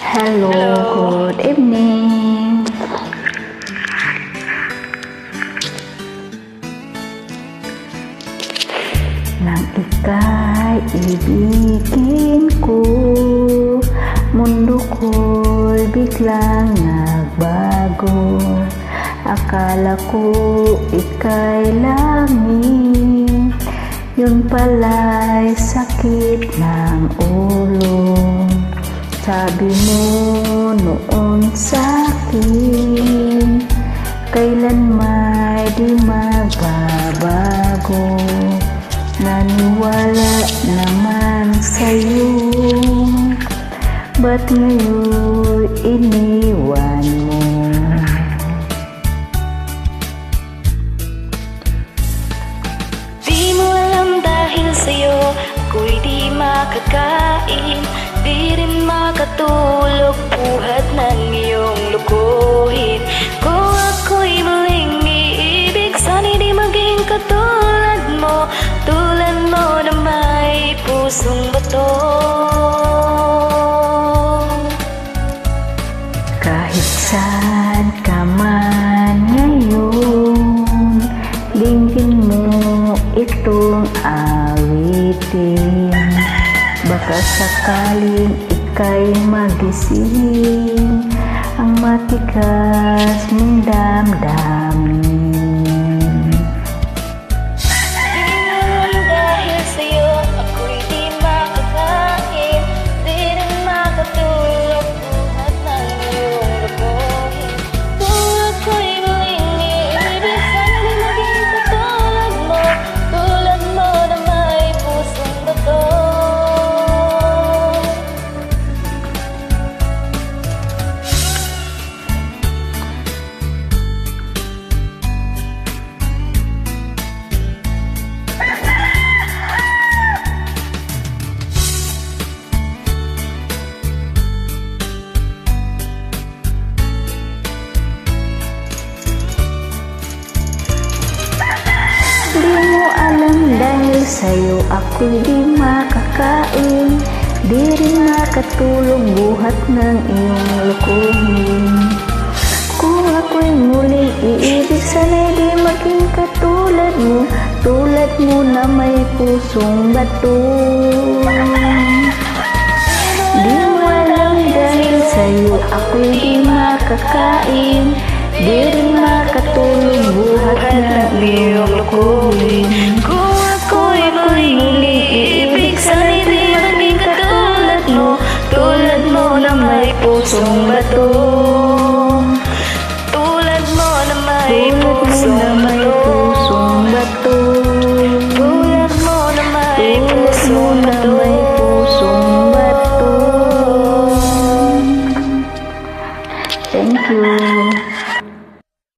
Hello, good evening. Nang ika'y ibigin ko, mundo ko'y biglang nagbago. Akala ko ika'y langit, yun pala'y sakit ng ulo. Sabi mo noon sa'kin, kailan may di magbabago. Naniwala naman sa'yo, ba't ngayon iniwan mo? Di mo alam dahil sa'yo ako'y di makakain, di rin makatulog buhat ng iyong lukuhin. Kung ako'y muling iibig, sana'y di maging katulad mo, tulad mo na may pusong bato. Kahit saan ka man ngayon, dinggin mo itong awitin. Baka sakaling ika'y magising, ang matigas mong damdamin. Dahil sa'yo ako'y di makakain, di rin makatulog buhat ng iyong lukuhin. Kung ako'y muling iibig, sana di maging katulad mo, tulad mo na may pusong bato. Di mo alam dahil sa'yo ako'y di makakain, di rin makatulog buhat ng iyong lukuhin. Kung ako'y muling iibig, sana'y di maging katulad mo, tulad mo na may pusong bato. Di mo alam dahil sa'yo ako'y di makakain, di rin makatulog buhat ng iyong lukuhin. Kung ako'y muling iibig, sana'y di maging katulad mo, tulad mo na may pusong bato. Tulad mo na may pusong bato. bato. Tulad mo na may pusong bato.